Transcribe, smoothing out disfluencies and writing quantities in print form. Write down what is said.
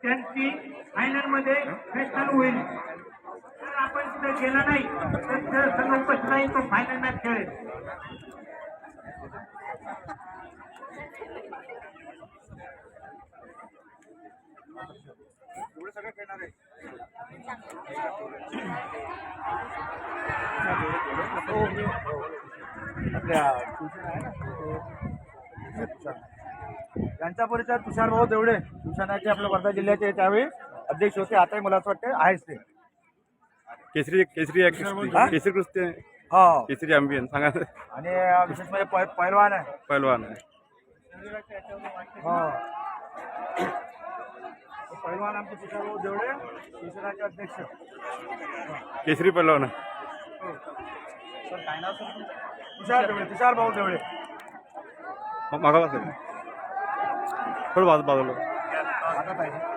त्यांची फायनल मध्ये मॅच चालू होईल. जर आपण तिथे गेला नाही तर संघ उपस्थित नाही तो फायनल मॅच खेळेल. यांचा परिचय तुषार भाऊ देवडे शिवसेनेचे आपल्या वर्धा जिल्ह्याचे त्यावेळी अध्यक्ष होते. आताही मला असं वाटतं आहेच ते. केसरी केसरी केसरी कुस्ती हो केसरी चॅम्पियन सांगा. आणि विशेष म्हणजे पैलवान आहे. पहिलवान आहे. हो पैलवान आमचे तुषार भाऊ देवडे शिवसेनेचे अध्यक्ष. केसरी पहिलवान आहे. सर काय नाव सर? तुषार भाऊ देवडे. मागा बसेल थोडं बाजूला. आता पाहिजे